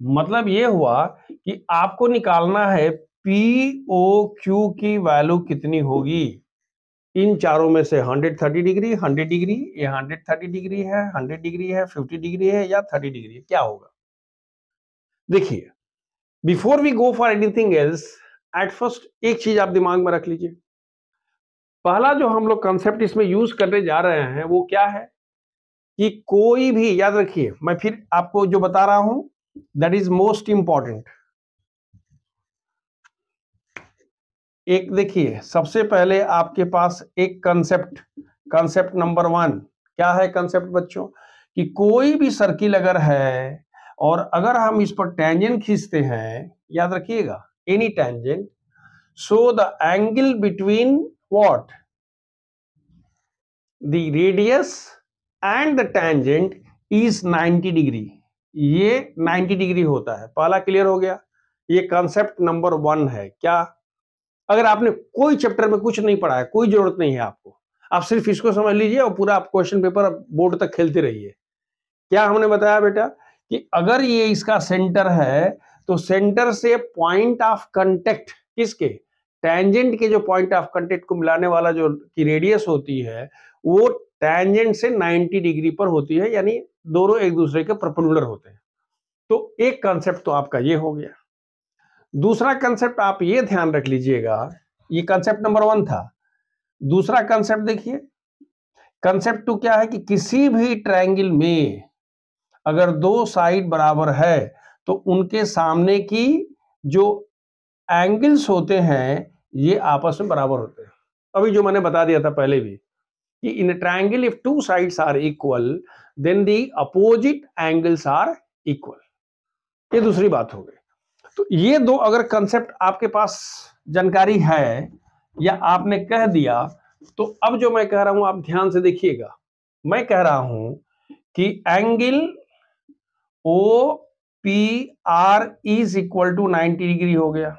मतलब ये हुआ कि आपको निकालना है POQ की वैल्यू कितनी होगी इन चारों में से। 130 डिग्री, 100 डिग्री, ये 130 डिग्री है, 100 डिग्री है, 50 डिग्री है या 30 डिग्री है, क्या होगा? देखिए, before we go for anything else, at first एक चीज आप दिमाग में रख लीजिए। पहला जो हम लोग कंसेप्ट इसमें यूज करने जा रहे हैं वो क्या है कि कोई भी, याद रखिए, मैं फिर आपको जो बता रहा हूं दैट इज मोस्ट इंपॉर्टेंट। एक देखिए, सबसे पहले आपके पास एक कंसेप्ट नंबर 1 क्या है? कंसेप्ट बच्चों कि कोई भी सर्किल अगर है और अगर हम इस पर टेंजेंट खींचते हैं, याद रखिएगा, any tangent, so the angle between what, the radius and the tangent is 90 degree. ये 90 डिग्री होता है। पहला क्लियर हो गया? ये कंसेप्ट नंबर 1 है। क्या? अगर आपने कोई चैप्टर में कुछ नहीं पढ़ा है, कोई जरूरत नहीं है आपको, आप सिर्फ इसको समझ लीजिए और पूरा आप क्वेश्चन पेपर बोर्ड तक खेलते रहिए। क्या हमने बताया बेटा कि अगर ये इसका सेंटर है तो सेंटर से पॉइंट ऑफ कांटेक्ट, किसके? टेंजेंट के जो पॉइंट ऑफ कांटेक्ट को मिलाने वाला जो की रेडियस होती है वो टेंजेंट से 90 डिग्री पर होती है, यानी दोनों एक दूसरे के परपेंडिकुलर होते हैं। तो एक कंसेप्ट तो आपका ये हो गया। दूसरा कंसेप्ट आप ये ध्यान रख लीजिएगा, ये कंसेप्ट नंबर 1 था। दूसरा कंसेप्ट देखिए, कंसेप्ट 2 क्या है कि किसी भी ट्रायंगल में अगर दो साइड बराबर है तो उनके सामने की जो एंगल्स होते हैं ये आपस में बराबर होते हैं। अभी जो मैंने बता दिया था पहले भी कि in triangle if two sides are equal then the opposite angles are equal. ये दूसरी बात हो गई। तो ये दो अगर कंसेप्ट आपके पास जानकारी है या आपने कह दिया तो अब जो मैं कह रहा हूं आप ध्यान से देखिएगा, मैं कह रहा हूं कि angle O P R is equal to 90 degree हो गया।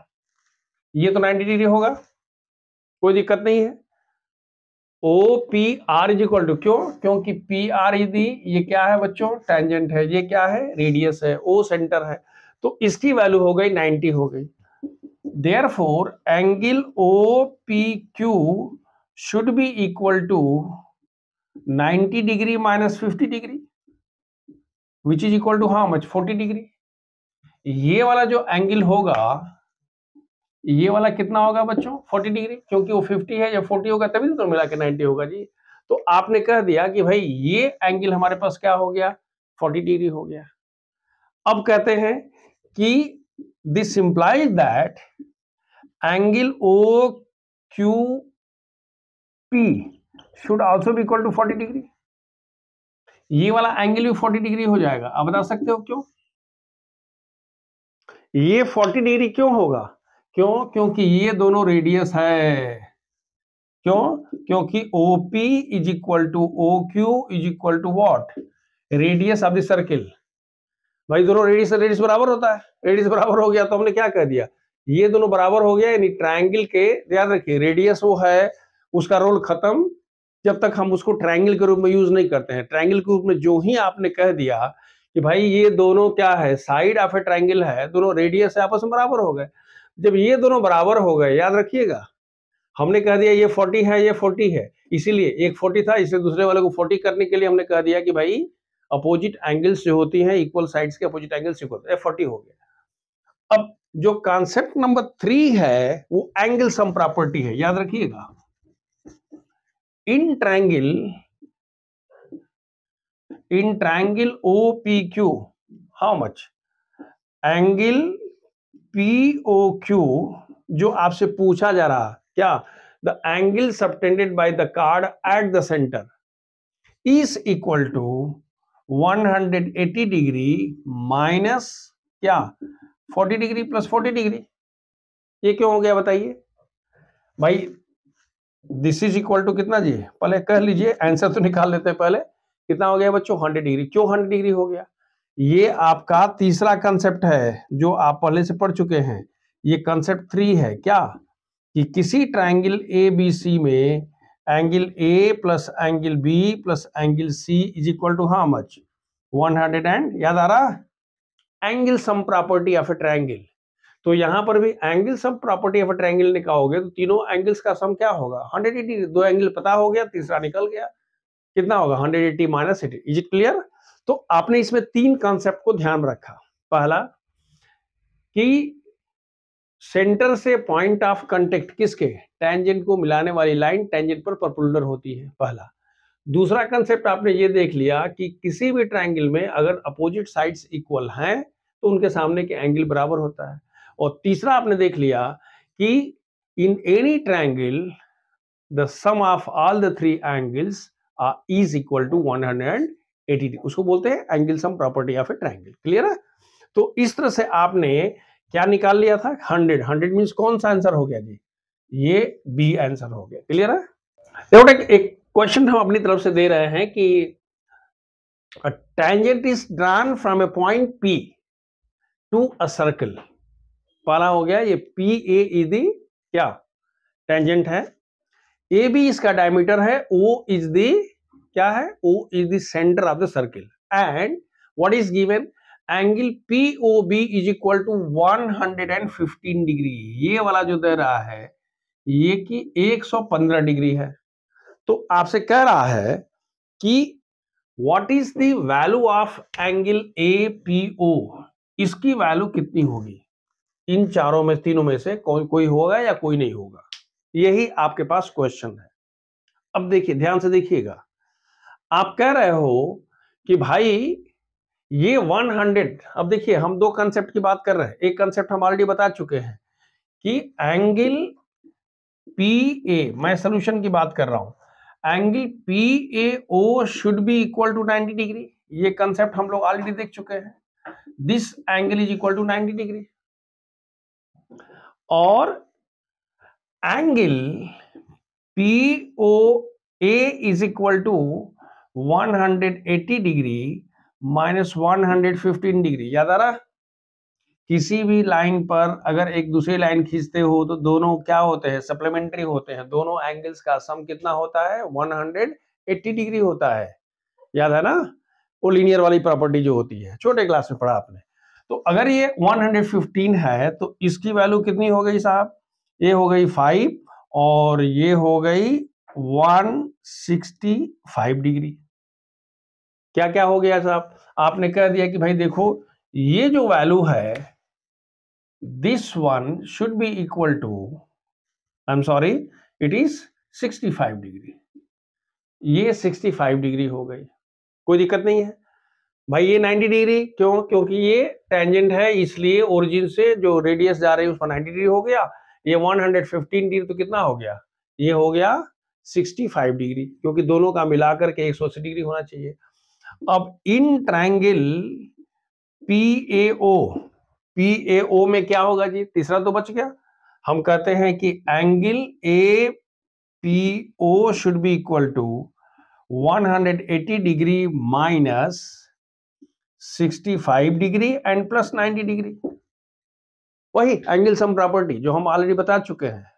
ये तो 90 डिग्री होगा, कोई दिक्कत नहीं है। O P R is equal to, क्यों? क्योंकि पी आर यदि ये क्या है बच्चों? टेंजेंट है। ये क्या है? रेडियस है। ओ सेंटर है, तो इसकी वैल्यू हो गई 90 हो गई। Therefore angle O P Q should be equal to 90 degree minus 50 degree, which is equal to how much? 40 degree. ये वाला जो एंगल होगा, ये वाला कितना होगा बच्चों? 40 डिग्री, क्योंकि वो 50 है या 40 होगा तभी तो मिला के 90 होगा जी। तो आपने कह दिया कि भाई ये एंगल हमारे पास क्या हो गया? 40 डिग्री हो गया। अब कहते हैं कि this implies that angle O Q P should also be equal to 40 degree. ये वाला एंगल भी 40 डिग्री हो जाएगा। अब बता सकते हो क्यों? ये 40 डिग्री क्यों होगा? क्यों? क्योंकि ये दोनों रेडियस है। क्यों? क्योंकि OP is equal to OQ is equal to what? Radius of the circle. भाई दोनों रेडियस बराबर होता है। रेडियस बराबर हो गया तो हमने क्या कह दिया? ये दोनों बराबर हो गया, यानी ट्रायंगल के, याद रखिए रेडियस वो है, उसका रोल खत्म जब तक हम उसको ट्रायंगल के रूप में यूज नहीं करते हैं। ट्रायंगल के रूप में जो ही आपने कह दिया कि भाई ये दोनों क्या है? साइड ऑफ ए ट्रायंगल है, दोनों रेडियस है, आपस में बराबर हो गए। जब ये दोनों बराबर हो गए, याद रखिएगा, हमने कह दिया ये 40 है, ये 40 है, इसीलिए एक 40 था, इसे दूसरे वाले को 40 करने के लिए हमने कह दिया कि भाई अपोजिट एंगल्स जो होती हैं, इक्वल साइड्स के अपोजिट एंगल्स इक्वल, 40 हो गया। अब जो कॉन्सेप्ट नंबर 3 है वो एंगल सम प्रॉपर्टी है, याद रखिएगा। In triangle OPQ, how much? Angle POQ जो आपसे पूछा जा रहा, क्या? The angle subtended by the chord at the centre is equal to 180 degree minus क्या? 40 डिग्री प्लस 40 डिग्री। ये क्यों हो गया बताइए भाई? दिस इज इक्वल टू कितना जी? पहले कह लीजिए, आंसर तो निकाल लेते हैं पहले। कितना हो गया बच्चों? 100 डिग्री। क्यों 100 डिग्री हो गया? ये आपका तीसरा कंसेप्ट है जो आप पहले से पढ़ चुके हैं। ये कंसेप्ट 3 है, क्या? कि किसी ट्रायंगल ABC में angle A plus angle B plus angle C is equal to how much? 100 and, याद आ रहा? Angle sum property of a triangle. तो यहां पर भी angle sum property of a triangle निकालोगे तो तीनों एंगल्स का सम क्या होगा? 180। दो एंगल पता हो गया, तीसरा निकल गया। कितना होगा? 180 माइनस 80। Is it clear? तो आपने इसमें 3 कॉन्सेप्ट को ध्यान रखा। पहला कि सेंटर से पॉइंट ऑफ कांटेक्ट किसके? टेंजेंट को मिलाने वाली लाइन टेंजेंट पर परपेंडिकुलर होती है, पहला। दूसरा कंसेप्ट आपने ये देख लिया कि किसी भी ट्रायंगल में अगर अपोजिट साइड्स इक्वल हैं तो उनके सामने के एंगल बराबर होता है। और तीसरा आपने देख लिया कि in any triangle the sum of all the 3 angles is equal to 180। उसको बोलते हैं angle sum property of a triangle. Clear है? तो इस तरह से आपने क्या निकाल लिया था? 100। 100 मींस कौन सा आंसर हो गया जी? ये बी आंसर हो गया। क्लियर है? देखो एक क्वेश्चन हम अपनी तरफ से दे रहे हैं कि a tangent is drawn from a point P to a circle। पहला हो गया ये PA इज द क्या? टेंजेंट है। AB इसका डायमीटर है। O इज द क्या है? O is the centre of the circle. And what is given? Angle POB is equal to 115 degree. ये वाला जो दे रहा है ये कि 115 डिग्री है। तो आपसे कह रहा है कि what is the value of angle APO, इसकी वैल्यू कितनी होगी? इन चारों में, तीनों में से कोई होगा या कोई नहीं होगा? यही आपके पास क्वेश्चन है। अब देखिए, ध्यान से देखिएगा। आप कह रहे हो कि भाई ये 100, अब देखिए हम दो कंसेप्ट की बात कर रहे हैं। एक कंसेप्ट हम ऑलरेडी बता चुके हैं कि एंगल PA, मैं सोल्यूशन की बात कर रहा हूं, angle PAO should be equal to 90 degree. ये कंसेप्ट हम लोग ऑलरेडी देख चुके हैं। This angle is equal to 90 degree. और angle POA is equal to 180 degree minus 115 degree. याद आ रहा? किसी भी लाइन पर अगर एक दूसरी लाइन खींचते हो तो दोनों क्या होते हैं? सप्लीमेंट्री होते हैं। दोनों एंगल्स का सम कितना होता है? 180 डिग्री होता है। याद है ना? वो लीनियर वाली प्रॉपर्टी जो होती है, छोटे क्लास में पढ़ा आपने। तो अगर ये 115 है तो इसकी वैल्यू कितनी हो गई साहब? ये हो गई 5 और ये हो गई 165 डिग्री। क्या क्या हो गया साहब? आपने कह दिया कि भाई देखो, ये जो वैल्यू है this one should be equal to, I am sorry, it is 65 degree. ये 65 डिग्री हो गई, कोई दिक्कत नहीं है भाई। ये 90 डिग्री क्यों? क्योंकि ये टेंजेंट है, इसलिए ओरिजिन से जो रेडियस जा रही है उस पर 90 डिग्री हो गया। ये 115 डिग्री तो कितना हो गया? ये हो गया 65 डिग्री, क्योंकि दोनों का मिलाकर के 180 डिग्री होना चाहिए। अब इन ट्रायंगल PAO में क्या होगा जी? तीसरा तो बच गया। हम कहते हैं कि angle APO should be equal to 180 degree minus 65 degree and plus 90 degree. वही एंगल सम प्रॉपर्टी जो हम ऑलरेडी बता चुके हैं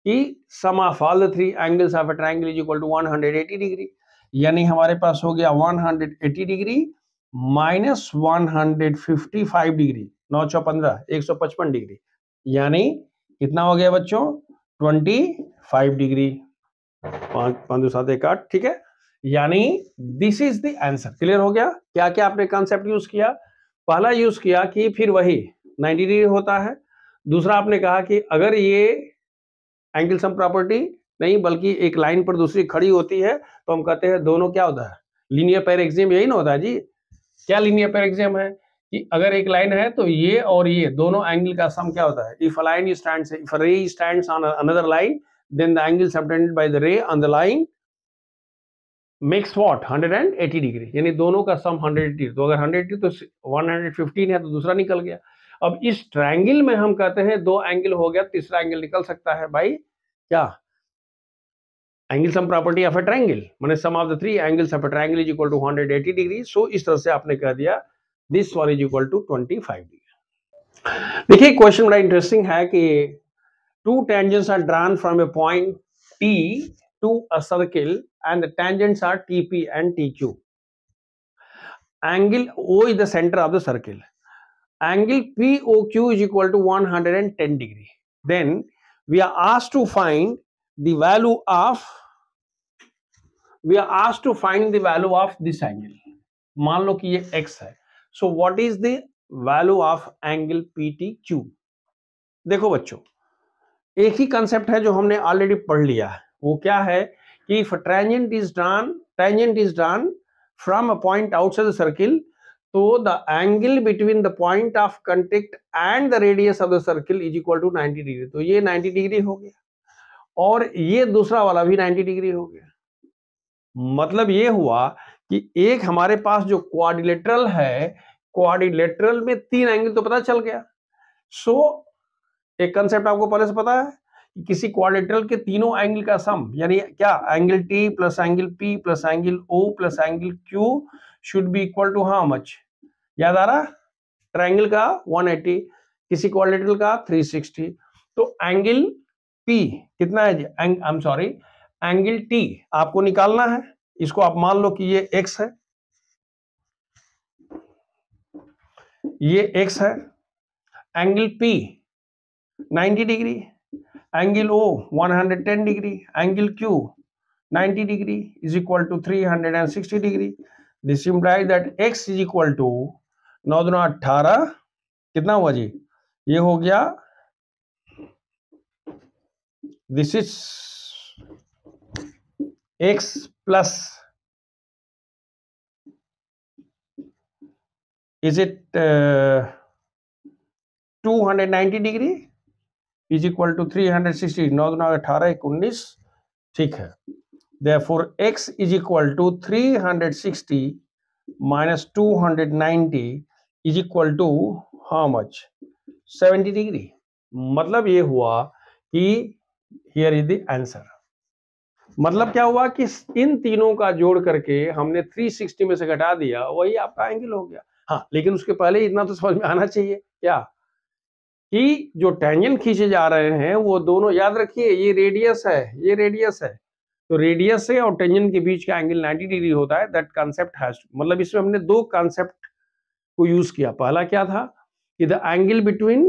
कि sum of all the three angles of a triangle is equal to 180 degree. यानी हमारे पास हो गया 180 डिग्री माइनस 155 डिग्री, 9 × 15 155 डिग्री, यानी कितना हो गया बच्चों? 25 डिग्री। 5 7 1 8, ठीक है। यानी this is the answer. Clear हो गया? क्या क्या आपने कॉन्सेप्ट यूज किया? पहला यूज किया कि फिर वही 90 डिग्री होता है। दूसरा आपने कहा कि अगर ये एंगल सम प्रॉपर्टी नहीं बल्कि एक लाइन पर दूसरी खड़ी होती है तो हम कहते हैं दोनों क्या होता है? Linear pair axiom. यही ना होता है जी? क्या लीनियर पेयर एक्सियम है कि अगर एक लाइन है तो ये और ये दोनों एंगल का सम क्या होता है? If a line stands, if a ray stands on another line, then the angle subtended by the ray on the line makes what? 180 degree, यानी दोनों का सम 180। तो अगर 180 तो 115 है तो दूसरा निकल गया। अब इस ट्रायंगल में हम कहते हैं दो एंगल हो गया, तीसरा एंगल निकल सकता है भाई। क्या? Angle sum property of a triangle, माने sum of the three angles of a triangle is equal to 180 degree. So इस तरह से आपने कह दिया this one is equal to 25 degree. देखिए क्वेश्चन बड़ा इंटरेस्टिंग है कि two tangents are drawn from a point T to a circle and the tangents are TP and TQ. Angle O is the center of the circle. Angle POQ is equal to 110 degree. Then we are asked to find the value of this angle. मान लो कि ये x है. So what is the value of angle PTQ? देखो बच्चों, एक ही कंसेप्ट है जो हमने ऑलरेडी पढ़ लिया है। वो क्या है कि if tangent is drawn from a point outside the circle, तो the angle between the point of contact and the radius of the circle is equal to 90 degree. तो ये 90 डिग्री हो गया और ये दूसरा वाला भी 90 डिग्री हो गया। मतलब ये हुआ कि एक हमारे पास जो क्वाड्रिलेटरल है, क्वाड्रिलेटरल में 3 एंगल तो पता चल गया। सो एक कंसेप्ट आपको पहले से पता है कि किसी क्वाड्रिलेटरल के तीनों एंगल का सम, यानी क्या? Angle T plus angle P plus angle O plus angle Q should be equal to how much? याद आ रहा? ट्रायंगल का 180, किसी क्वाड्रिलेटरल का 360। तो एंगल P कितना है जी? I am sorry, angle T आपको निकालना है। इसको आप मान लो कि ये x है, ये x है। Angle P 90 degree, angle O 110 degree, angle Q 90 degree is equal to 360 degree. This implies that x is equal to 9 दूना 18, कितना हुआ जी? ये हो गया, this is x plus, is it 290 degree is equal to 360, 9 दूना 18 19, ठीक है। Therefore x is equal to 360 minus 290 is equal to how much? 70 degree. मतलब ये हुआ कि here is the answer। मतलब क्या हुआ कि इन तीनों का जोड़ करके हमने 360 में से घटा दिया, वही आपका एंगल हो गया। हाँ, लेकिन उसके पहले इतना तो समझ में आना चाहिए क्या, कि जो टेंजेंट खींचे जा रहे हैं वो दोनों, याद रखिए ये रेडियस है, ये रेडियस है, तो रेडियस से और टेंजेंट के बीच का एंगल 90 डिग्री होता है। दैट कांसेप्ट हैज, मतलब इसमें हमने दो कांसेप्ट को यूज किया। पहला क्या था कि the angle between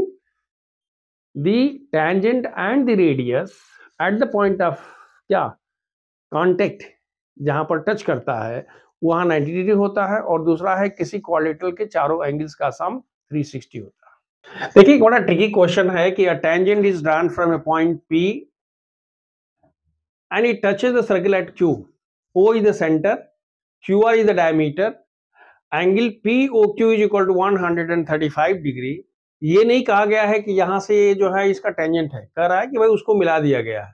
the tangent and the radius at the point of क्या कांटेक्ट, जहां पर टच करता है वहां 90 डिग्री होता है, और दूसरा है किसी क्वाड्रिलेटरल के चारों एंगल्स का सम 360 होता है। देखिए बड़ा ट्रिकी क्वेश्चन है कि a tangent is drawn from a point P and it touches the circle at Q. O is the center, QR is the diameter, angle POQ is equal to 135 degree. ये नहीं कहा गया है कि यहां से जो है इसका टेंजेंट है, कह रहा है कि भाई उसको मिला दिया गया है।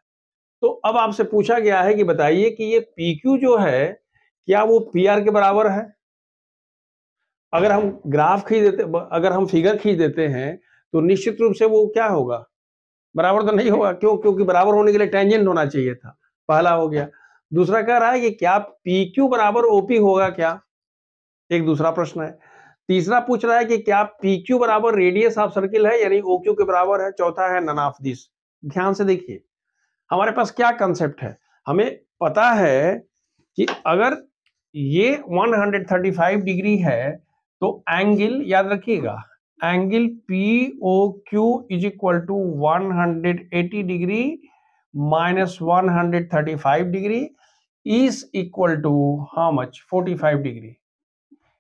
तो अब आपसे पूछा गया है कि बताइए कि ये PQ जो है क्या वो PR के बराबर है। अगर हम ग्राफ खींच देते, अगर हम फिगर खींच देते हैं तो निश्चित रूप से वो क्या होगा, बराबर तो नहीं होगा। क्यों? क्योंकि बराबर होने के लिए टेंजेंट होना चाहिए था। पहला हो गया। दूसरा कह रहा है कि क्या PQ बराबर OP होगा क्या, एक दूसरा प्रश्न है। तीसरा पूछ रहा है कि क्या PQ बराबर रेडियस ऑफ सर्किल है, यानी OQ के बराबर है। चौथा है नन ऑफ दिस। ध्यान से देखिए हमारे पास क्या कंसेप्ट है। हमें पता है कि अगर ये 135 डिग्री है तो एंगल, याद रखिएगा, angle POQ is equal to 180 degree minus 135 degree is equal to how much, 45 degree.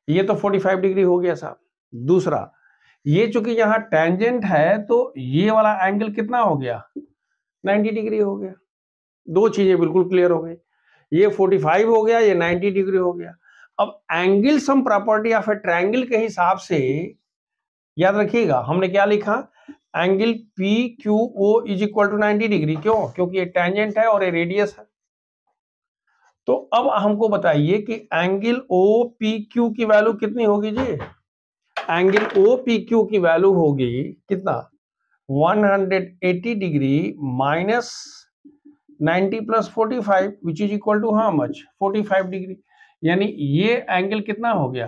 ये तो 45 डिग्री हो गया साहब। दूसरा, ये चूंकि यहाँ टेंजेंट है तो ये वाला एंगल कितना हो गया, 90 डिग्री हो गया। दो चीजें बिल्कुल क्लियर हो गई, ये 45 हो गया, ये 90 डिग्री हो गया। अब angle sum property of a triangle के हिसाब से याद रखिएगा हमने क्या लिखा, angle PQO is equal to 90 degree. क्यों? क्योंकि ये टेंजेंट है और ये रेडियस है। तो अब हमको बताइए कि एंगल OPQ की वैल्यू कितनी होगी जी। एंगल OPQ की वैल्यू होगी कितना, 180 degree minus 90 plus 45 which is equal to how much, 45 degree. यानी ये एंगल कितना हो गया,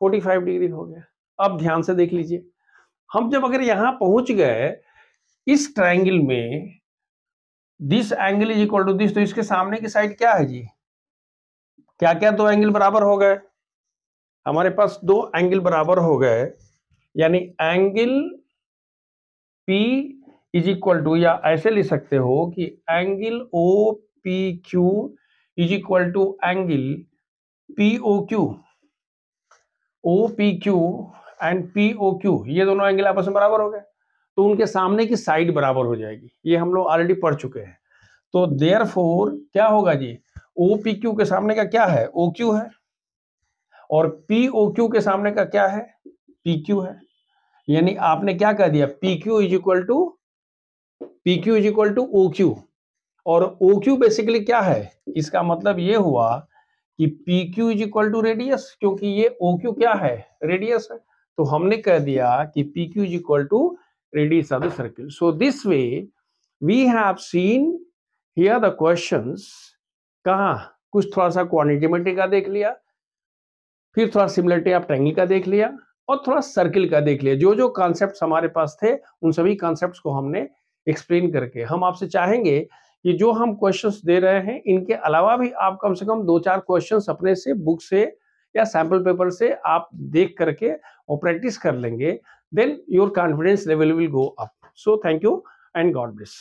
45 डिग्री हो गया। अब ध्यान से देख लीजिए, हम जब अगर यहां पहुंच गए इस ट्रायंगल में, this angle is equal to this, तो इसके सामने की साइड क्या है जी, क्या क्या दो एंगल बराबर हो गए, हमारे पास दो एंगल बराबर हो गए। यानी angle P is equal to, या ऐसे लिख सकते हो कि angle OPQ is equal to angle POQ। OPQ and POQ ये दोनों एंगल आपस में बराबर हो गए, तो उनके सामने की साइड बराबर हो जाएगी। ये हम लोग ऑलरेडी पढ़ चुके हैं। तो देयरफॉर क्या होगा जी, OPQ के सामने का क्या है, OQ है, और POQ के सामने का क्या है, PQ है। यानी आपने क्या कह दिया, PQ is equal to OQ, और OQ बेसिकली क्या है, इसका मतलब ये हुआ कि PQ is equal to radius, क्योंकि ये OQ क्या है, रेडियस है। तो हमने कह दिया कि PQ is equal to radius of the circle. So this way we have seen here the questions. कहाँ कुछ थोड़ा सा क्वांटिटेटिव का देख लिया, फिर थोड़ा सिमिलरिटी ऑफ ट्रायंगल का देख लिया, और थोड़ा सर्किल का देख लिया। जो जो कॉन्सेप्ट्स हमारे पास थे उन सभी कॉन्सेप्ट्स को हमने एक्सप्लेन करके, हम आपसे चाहेंगे कि जो हम क्वेश्चंस दे रहे हैं इनके अलावा भी आप कम से कम 2-4 क्वेश्चंस अपने से बुक से या सैंपल पेपर से आप देख करके और प्रैक्टिस कर लेंगे, then your confidence level will go up. So thank you and God bless.